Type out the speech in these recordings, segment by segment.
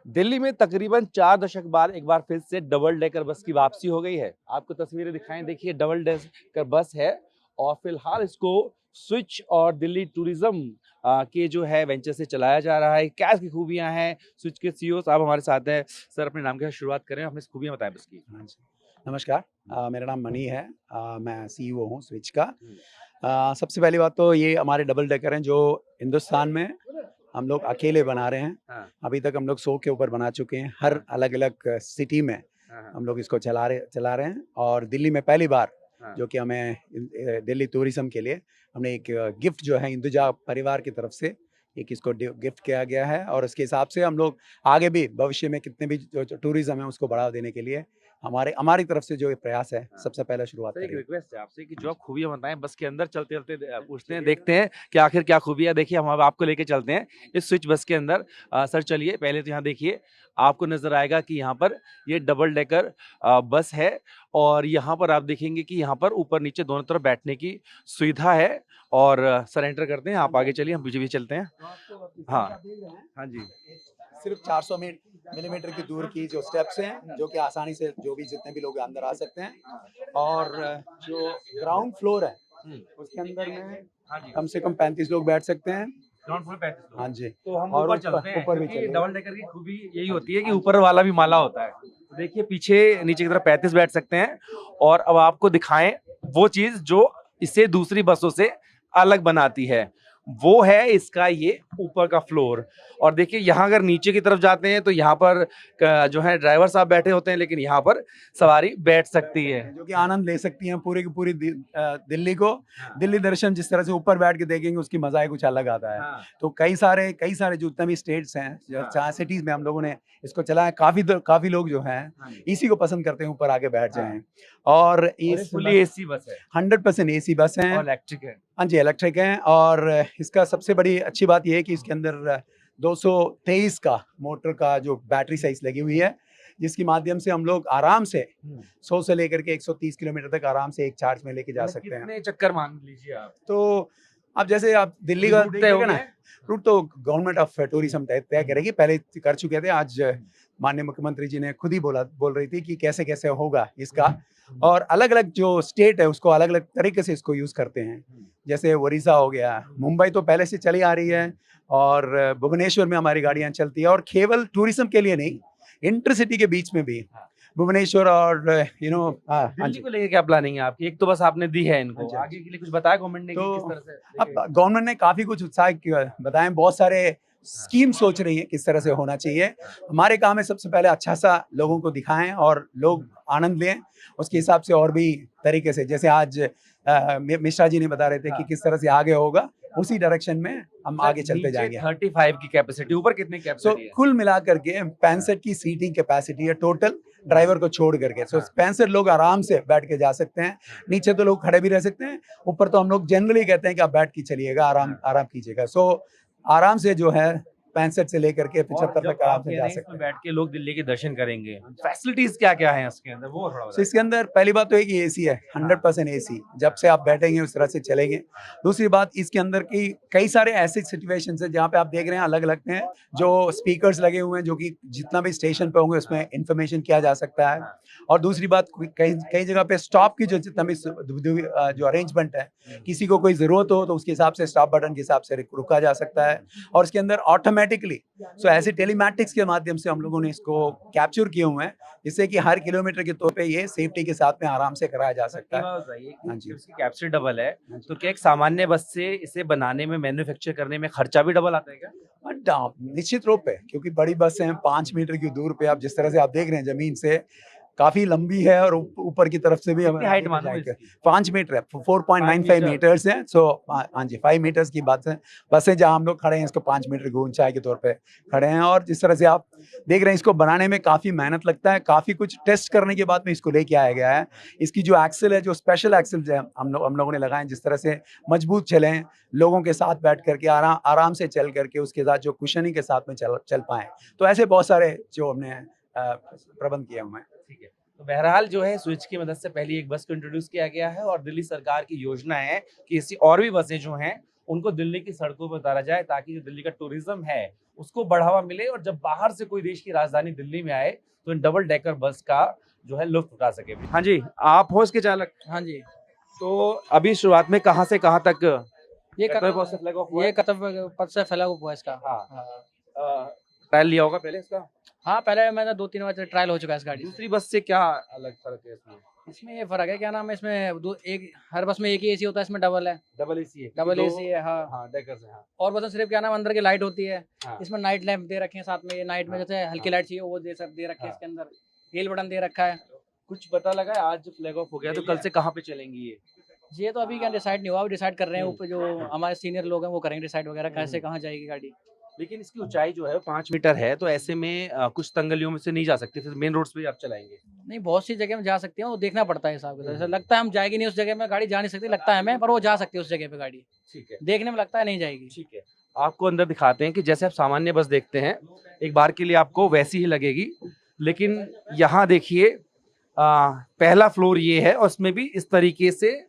दिल्ली में तकरीबन 4 दशक बाद एक बार फिर से डबल डेकर बस की वापसी हो गई है। आपको तस्वीरें दिखाएं, देखिए डबल डेकर बस है और फिलहाल इसको स्विच और दिल्ली टूरिज्म के जो है वेंचर से चलाया जा रहा है। क्या इसकी खूबियां हैं, स्विच के सीईओ साहब हमारे साथ हैं। सर, अपने नाम के साथ शुरुआत करें, अपनी खूबियां बताएं बस की। हाँ जी, नमस्कार। मेरा नाम मनी है। मैं सीईओ हूँ स्विच का। सबसे पहली बात तो ये हमारे डबल डेकर हैं जो हिंदुस्तान में हम लोग अकेले बना रहे हैं। हाँ, अभी तक हम लोग 100 के ऊपर बना चुके हैं। हर अलग-अलग सिटी में हाँ, हाँ, हम लोग इसको चला रहे हैं और दिल्ली में पहली बार हाँ। जो कि हमें दिल्ली टूरिज़्म के लिए हमने एक गिफ्ट जो है हिंदुजा परिवार की तरफ से एक इसको गिफ्ट किया गया है और उसके हिसाब से हम लोग आगे भी भविष्य में कितने भी जो टूरिज़्म है उसको बढ़ावा देने के लिए हमारी तरफ से जो ये प्रयास है हाँ। सबसे पहले शुरुआत सर, एक करेंगे। रिक्वेस्ट है आपसे कि हाँ जो आप जी। खूबियाँ बताएँ बस के अंदर चलते-चलते पूछते हैं, देखते हैं कि आखिर क्या खूबियाँ। देखिए, हम अब आपको लेके चलते हैं इस स्विच बस के अंदर। सर चलिए, पहले तो यहाँ देखिए, आपको नज़र आएगा कि यहाँ पर ये डबल डेकर बस है और यहाँ पर आप देखेंगे कि यहाँ पर ऊपर-नीचे दोनों तरफ बैठने की सुविधा है और सर एंटर करते हैं, आप आगे चलिए, हम पीछे-पीछे चलते हैं। हाँ, हाँ जी। सिर्फ 400 मिलीमीटर की दूर की जो स्टेप्स हैं जो कि आसानी से जो भी जितने भी लोग अंदर आ सकते हैं और जो ग्राउंड फ्लोर है हुँ, उसके अंदर में हाँ जी। कम से कम 35 लोग बैठ सकते हैं। ग्राउंड फ्लोर 35 लोग। हाँ जी। तो हम और ऊपर चलते हैं ऊपर भी क्योंकि चलिए। डबल डेकर की खूबी यही हाँ होती है जी। कि ऊपर वाला भी माला होता है। तो देखिए पीछे नीचे की तरफ 35 बैठ सकते हैं और अब आपको दिखाएं वो चीज जो इसे दूसरी बसों से अलग बनाती है। वो है इसका ये ऊपर का फ्लोर। और देखिए यहाँ अगर नीचे की तरफ जाते हैं तो यहाँ पर जो है ड्राइवर साहब बैठे होते हैं, लेकिन यहाँ पर सवारी बैठ सकती है। जो कि आनंद ले सकती हैं पूरी की पूरी दिल्ली को। हाँ, दिल्ली दर्शन जिस तरह से ऊपर बैठ के देखेंगे उसकी मजा ही कुछ अलग आता है। हाँ, तो कई सारे जो जितने भी स्टेट्स हैं हाँ, जहाँ सिटीज में हम लोगों ने इसको चलाया काफी लोग जो हैं हाँ जी। इसी को पसंद करते हैं ऊपर आके बैठ हाँ, जाएं। और और ये इस फुली एसी बस है 100% एसी बस और हैं। इलेक्ट्रिक है। हाँ जी, इलेक्ट्रिक हैं और इसका सबसे बड़ी अच्छी बात ये है कि इसके अंदर 223 का मोटर का जो बैटरी साइज लगी हुई है, जिसके माध्यम से हम लोग आराम से 100 से लेकर के 130 किलोमीटर तक आराम से एक चार्ज में लेके जा मतलब सकते हैं। कितने चक्कर मान लीजिए आप? तो अब जैसे आप दिल्ली का रूट तय हो देखिएगा गया ना, है? रूट तो गवर्नमेंट ऑफ टूरिज्म तय करेगी, पहले कर चुके थे। आज माननीय मुख्यमंत्री जी ने खुद ही बोल रही थी कि कैसे-कैसे होगा इसका और अलग-अलग जो स्टेट है उसको अलग-अलग तरीके से इसको यूज़ करते हैं। जैसे ओडिशा हो गया, मुंबई तो पहले से चली आ रही है और भुवनेश्वर में हमारी गाड़ियाँ चलती है और केवल टूरिज्म के लिए नहीं, इंटरसिटी के बीच में भी भुवनेश्वर और हाँ दिल्ली जी। को लेके क्या प्लानिंग है आपकी? एक तो बस आपने दी है हाँ इनको, जी, हाँ आगे जी। के लिए कुछ बताया गवर्नमेंट ने कि किस तो तरह से अब लेके गवर्नमेंट ने काफ़ी कुछ उत्साह बताए, बहुत सारे स्कीम सोच रही है किस तरह से होना चाहिए। हमारे काम है सबसे पहले अच्छा-सा लोगों को दिखाएँ और लोग आनंद लें। उसके हिसाब से और भी तरीके से जैसे आज मिश्रा जी ने बता रहे थे कि किस तरह से आगे होगा, उसी डायरेक्शन में हम सर आगे चलते नीचे जाएँगे। 35 की कैपेसिटी, ऊपर कितनी कैपेसिटी है? कुल मिलाकर के 65 की सीटिंग कैपेसिटी है टोटल, ड्राइवर को छोड़ करके। 65 लोग आराम से बैठ के जा सकते हैं। नीचे तो लोग खड़े भी रह सकते हैं, ऊपर तो हम लोग जनरली कहते हैं कि आप बैठ के चलिएगा, आराम कीजिएगा। आराम से जो है 65 से लेकर के और 75 जब तक आराम आप से कह जा रहे हैं सकते इसमें हैं। बैठ के लोग दिल्ली के दर्शन करेंगे, फैसिलिटीज क्या-क्या हैं इसके अंदर वो थोड़ा बताइए? इसके अंदर पहली बात तो है कि एसी है, 100% एसी। जब से आप बैठेंगे उस तरह से चलेंगे। दूसरी बात इसके अंदर की कई सारे ऐसे सिचुएशंस हैं जहाँ पे आप देख रहे हैं अलग-अलग हैं, जो स्पीकर्स लगे हुए हैं जो कि जितना भी स्टेशन पे होंगे उसमें इन्फॉर्मेशन किया जा सकता है। और दूसरी बात कई कई जगह पे स्टॉप की जो जितना भी जो अरेंजमेंट है, किसी को कोई ज़रूरत हो तो उसके हिसाब से स्टॉप बटन के हिसाब से रुका जा सकता है। और इसके अंदर ऑटोमैटिकली ऐसे टेलीमैटिक्स के माध्यम से हम लोगों ने इसको कैप्चर किए हुए हैं, जिससे कि हर किलोमीटर के तौर पे ये सेफ्टी के साथ में आराम से कराया जा सर सकता एक है। बात बताइए कि हाँ जी। जब इसकी कैपेसिटी डबल है, हाँ जी। तो क्या एक सामान्य बस से इसे बनाने में, मैन्युफैक्चर करने में खर्चा भी डबल आता है क्या? निश्चित रूप पे क्योंकि बड़ी बसें हैं 5 मीटर की दूर पे आप जिस तरह से आप देख रहे हैं ज़मीन से काफ़ी लंबी है और ऊपर की तरफ से भी हमें कितनी हाइट आगे मालूम है जाएगा। इसकी? 5 मीटर है, 5 4.95 मीटर। मीटर्स हैं। हाँ जी, 5 मीटर्स की बात है। बसें जहाँ हम लोग खड़े हैं इसको 5 मीटर की ऊँचाई के तौर पे खड़े हैं और जिस तरह से आप देख रहे हैं इसको बनाने में काफ़ी मेहनत लगता है, काफ़ी कुछ टेस्ट करने के बाद में इसको लेके आया गया है। इसकी जो एक्सल है, जो स्पेशल एक्सल्स हैं हम लोगों ने लगाए हैं जिस तरह से मजबूत चलें, लोगों के साथ बैठ कर के आराम से चल करके उसके साथ जो कुशनिंग के साथ में चल पाएँ। तो ऐसे बहुत सारे जो हमने प्रबंध किए हुए हैं। ठीक है। तो बहरहाल जो है स्विच की मदद से पहली एक बस को इंट्रोड्यूस किया गया है और दिल्ली सरकार की योजना है कि ऐसी और भी बसें जो हैं उनको दिल्ली की सड़कों पर उतारा जाए ताकि जो दिल्ली का टूरिज्म है उसको बढ़ावा मिले और जब बाहर से कोई देश की राजधानी दिल्ली में आए तो इन डबल डेकर बस का जो है लुत्फ उठा सके। हाँ जी, आप हो इसके चालक। हाँ जी, तो अभी शुरुआत में कहाँ से कहाँ तक ये कर्तव्य पथ से फ्लैग ऑफ हुआ ये है? कर्तव्य पथ से फैला हुआ है इसका। हाँ। हाँ। ट्रायल लिया होगा पहले इसका। हाँ, पहले मैंने 2-3 बार ट्रायल हो चुका है इस गाड़ी से। दूसरी बस से क्या अलग फर्क है इसमें? इसमें ये फर्क है, क्या नाम है, इसमें हर बस में एक ही एसी होता है, इसमें डबल है। डबल एसी है। डबल दो- एसी है, हाँ। हाँ डेकर से, हाँ। और बस में सिर्फ क्या नाम है, अंदर की लाइट होती है। हाँ। इसमें नाइट लैंप दे रखे हैं साथ में, ये नाइट में हाँ। जैसे हल्की लाइट चाहिए वो दे रखे हैं हाँ। इसके अंदर। हेल बटन दे रखा है। कुछ पता लगा है आज फ्लैग ऑफ हो गया तो कल से कहाँ पे चलेंगी ये? तो अभी क्या डिसाइड नहीं हुआ, अभी डिसाइड कर रहे हैं ऊपर जो हम्म। हमारे सीनियर लोग हैं वो करेंगे डिसाइड वगैरह कैसे कहाँ जाएगी गाड़ी। लेकिन इसकी ऊंचाई जो है 5 मीटर है, तो ऐसे में कुछ तंगलियों में से नहीं जा सकती, फिर मेन रोड्स पे ही आप चलाएंगे। नहीं, बहुत सी जगह में जा सकती है, वो देखना पड़ता है हिसाब से। हम्म। लगता है हम जाएगी नहीं उस जगह में, गाड़ी जा नहीं सकती लगता है हमें, पर वो जा सकती है उस जगह पे गाड़ी। ठीक है, देखने में लगता है नहीं जाएगी। ठीक है। आपको अंदर दिखाते हैं कि जैसे आप सामान्य बस देखते हैं एक बार के लिए आपको वैसी ही लगेगी, लेकिन यहाँ देखिए पहला फ्लोर ये है और उसमें भी इस तरीके से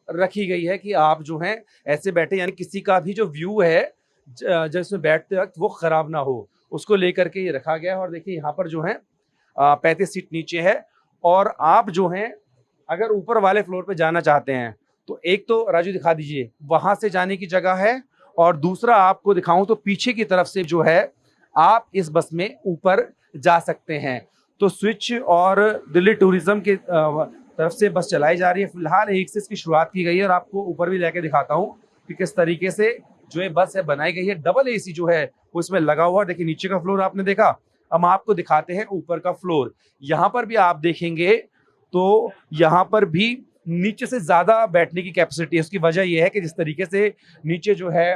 रखी गई है कि आप जो है ऐसे बैठे, यानी किसी का भी जो व्यू है जब इसमें बैठते वक्त वो खराब ना हो, उसको लेकर के ये रखा गया है। और देखिए यहाँ पर जो है 35 सीट नीचे है, और आप जो हैं अगर ऊपर वाले फ्लोर पे जाना चाहते हैं तो एक तो राजू दिखा दीजिए वहां से जाने की जगह है, और दूसरा आपको दिखाऊं तो पीछे की तरफ से जो है आप इस बस में ऊपर जा सकते हैं। तो स्विच और दिल्ली टूरिज्म के तरफ से बस चलाई जा रही है। फिलहाल 1 से इसकी शुरुआत की गई है और आपको ऊपर भी लेके दिखाता हूँ कि किस तरीके से जो ये बस है बनाई गई है। डबल एसी जो है वो इसमें लगा हुआ है। देखिए नीचे का फ्लोर आपने देखा, हम आपको दिखाते हैं ऊपर का फ्लोर। यहाँ पर भी आप देखेंगे तो यहाँ पर भी नीचे से ज्यादा बैठने की कैपेसिटी है। उसकी वजह यह है कि जिस तरीके से नीचे जो है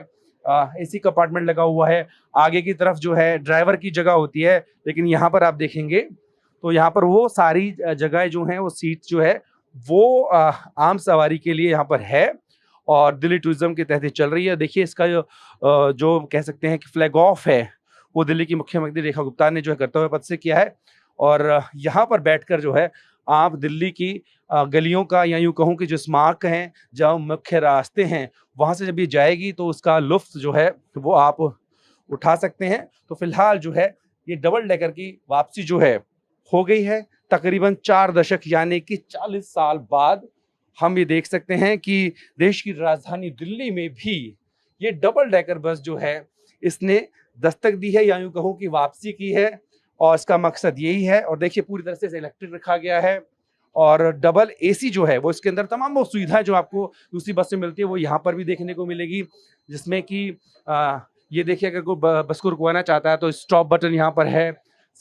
एसी कंपार्टमेंट लगा हुआ है, आगे की तरफ जो है ड्राइवर की जगह होती है, लेकिन यहाँ पर आप देखेंगे तो यहाँ पर वो सारी जगह जो है वो सीट जो है वो आम सवारी के लिए यहाँ पर है और दिल्ली टूरिज्म के तहत चल रही है। देखिए इसका जो कह सकते हैं कि फ्लैग ऑफ है वो दिल्ली की मुख्यमंत्री रेखा गुप्ता ने जो है कर्तव्य पथ से किया है। और यहाँ पर बैठकर जो है आप दिल्ली की गलियों का, या यूं कहूँ कि जो स्मारक हैं, जहाँ मुख्य रास्ते हैं, वहाँ से जब ये जाएगी तो उसका लुत्फ जो है वो आप उठा सकते हैं। तो फिलहाल जो है ये डबल डेकर की वापसी जो है हो गई है तकरीबन 4 दशक यानी कि 40 साल बाद। हम ये देख सकते हैं कि देश की राजधानी दिल्ली में भी ये डबल डेकर बस जो है इसने दस्तक दी है, या यूं कहूँ कि वापसी की है, और इसका मकसद यही है। और देखिए पूरी तरह से इलेक्ट्रिक रखा गया है और डबल एसी जो है वो इसके अंदर तमाम वो सुविधाएं जो आपको दूसरी बस में मिलती है वो यहाँ पर भी देखने को मिलेगी, जिसमें कि ये देखिए अगर कोई बस को रुकवाना चाहता है तो स्टॉप बटन यहाँ पर है,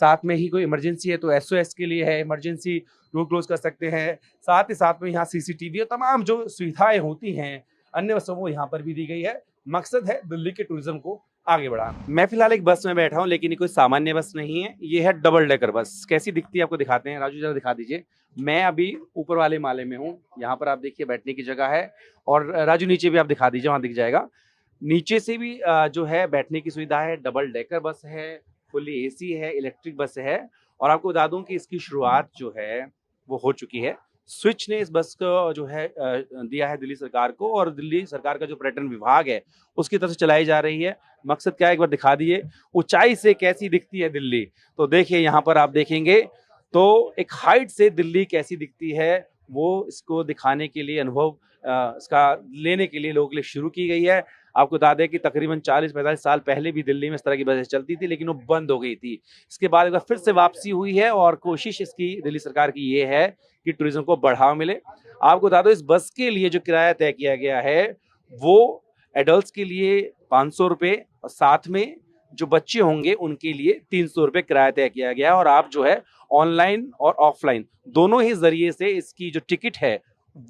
साथ में ही कोई इमरजेंसी है तो एसओएस के लिए है, इमरजेंसी डोर क्लोज कर सकते हैं, साथ ही साथ में यहाँ सीसीटीवी और तमाम जो सुविधाएं होती हैं अन्य बसों को यहाँ पर भी दी गई है। मकसद है दिल्ली के टूरिज्म को आगे बढ़ाना। मैं फिलहाल एक बस में बैठा हूँ, लेकिन ये कोई सामान्य बस नहीं है, ये है डबल डेकर बस। कैसी दिखती है आपको दिखाते हैं, राजू जरा दिखा दीजिए। मैं अभी ऊपर वाले माले में हूँ, यहाँ पर आप देखिए बैठने की जगह है, और राजू नीचे भी आप दिखा दीजिए, वहाँ दिख जाएगा। नीचे से भी जो है बैठने की सुविधा है। डबल डेकर बस है, फुल्ली एसी है, इलेक्ट्रिक बस है। और आपको बता दूं कि इसकी शुरुआत जो है वो हो चुकी है। स्विच ने इस बस को जो है दिया है दिल्ली सरकार को, और दिल्ली सरकार का जो पर्यटन विभाग है उसकी तरफ से चलाई जा रही है। मकसद क्या है एक बार दिखा दिए ऊंचाई से कैसी दिखती है दिल्ली। तो देखिए यहाँ पर आप देखेंगे तो एक हाइट से दिल्ली कैसी दिखती है वो इसको दिखाने के लिए, अनुभव इसका लेने के लिए लोगों के लिए शुरू की गई है। आपको बता दें कि तकरीबन 40-45 साल पहले भी दिल्ली में इस तरह की बसें चलती थी, लेकिन वो बंद हो गई थी। इसके बाद एक बार फिर से वापसी हुई है और कोशिश इसकी दिल्ली सरकार की ये है कि टूरिज्म को बढ़ावा मिले। आपको बता दो इस बस के लिए जो किराया तय किया गया है वो एडल्ट्स के लिए 500 रुपये, और साथ में जो बच्चे होंगे उनके लिए 300 रुपये किराया तय किया गया है। और आप जो है ऑनलाइन और ऑफलाइन दोनों ही जरिए से इसकी जो टिकट है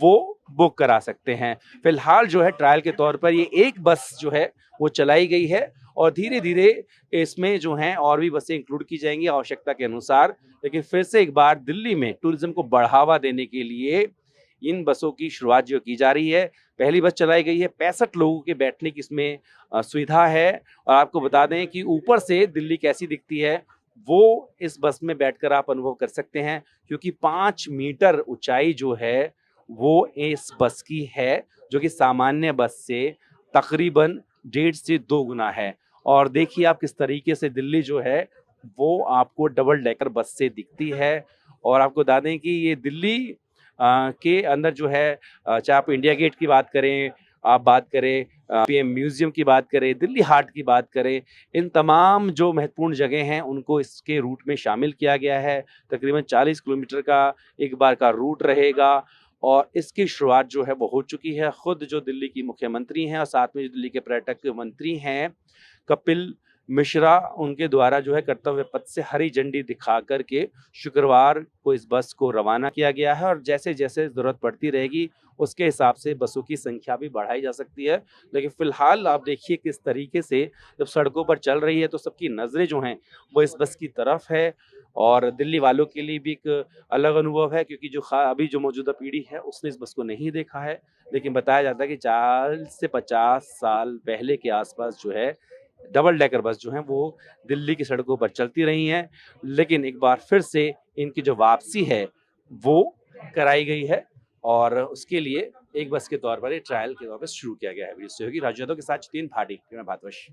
वो बुक करा सकते हैं। फिलहाल जो है ट्रायल के तौर पर ये एक बस जो है वो चलाई गई है, और धीरे धीरे इसमें जो है और भी बसें इंक्लूड की जाएंगी आवश्यकता के अनुसार। लेकिन फिर से एक बार दिल्ली में टूरिज्म को बढ़ावा देने के लिए इन बसों की शुरुआत जो की जा रही है। पहली बस चलाई गई है, 65 लोगों के बैठने की इसमें सुविधा है। और आपको बता दें कि ऊपर से दिल्ली कैसी दिखती है वो इस बस में बैठकर आप अनुभव कर सकते हैं, क्योंकि 5 मीटर ऊंचाई जो है वो इस बस की है, जो कि सामान्य बस से तकरीबन 1.5 से 2 गुना है। और देखिए आप किस तरीके से दिल्ली जो है वो आपको डबल डेकर बस से दिखती है। और आपको बता दें कि ये दिल्ली के अंदर जो है चाहे आप इंडिया गेट की बात करें, आप बात करें पीएम म्यूजियम की बात करें, दिल्ली हाट की बात करें, इन तमाम जो महत्वपूर्ण जगह हैं उनको इसके रूट में शामिल किया गया है। तकरीबन 40 किलोमीटर का एक बार का रूट रहेगा और इसकी शुरुआत जो है वो हो चुकी है। खुद जो दिल्ली की मुख्यमंत्री हैं और साथ में जो दिल्ली के पर्यटक मंत्री हैं कपिल मिश्रा, उनके द्वारा जो है कर्तव्य पथ से हरी झंडी दिखा करके शुक्रवार को इस बस को रवाना किया गया है। और जैसे जैसे ज़रूरत पड़ती रहेगी उसके हिसाब से बसों की संख्या भी बढ़ाई जा सकती है। लेकिन फ़िलहाल आप देखिए किस तरीके से जब सड़कों पर चल रही है तो सबकी नज़रें जो हैं वो इस बस की तरफ है। और दिल्ली वालों के लिए भी एक अलग अनुभव है, क्योंकि जो अभी जो मौजूदा पीढ़ी है उसने इस बस को नहीं देखा है। लेकिन बताया जाता है कि 40 से 50 साल पहले के आसपास जो है डबल डेकर बस जो हैं वो दिल्ली की सड़कों पर चलती रही हैं। लेकिन एक बार फिर से इनकी जो वापसी है वो कराई गई है और उसके लिए एक बस के तौर पर, एक ट्रायल के तौर पर शुरू किया गया है। वीडियो सहयोगी राजू यादव के साथ जितेंद्र भाटी, भारतवर्ष।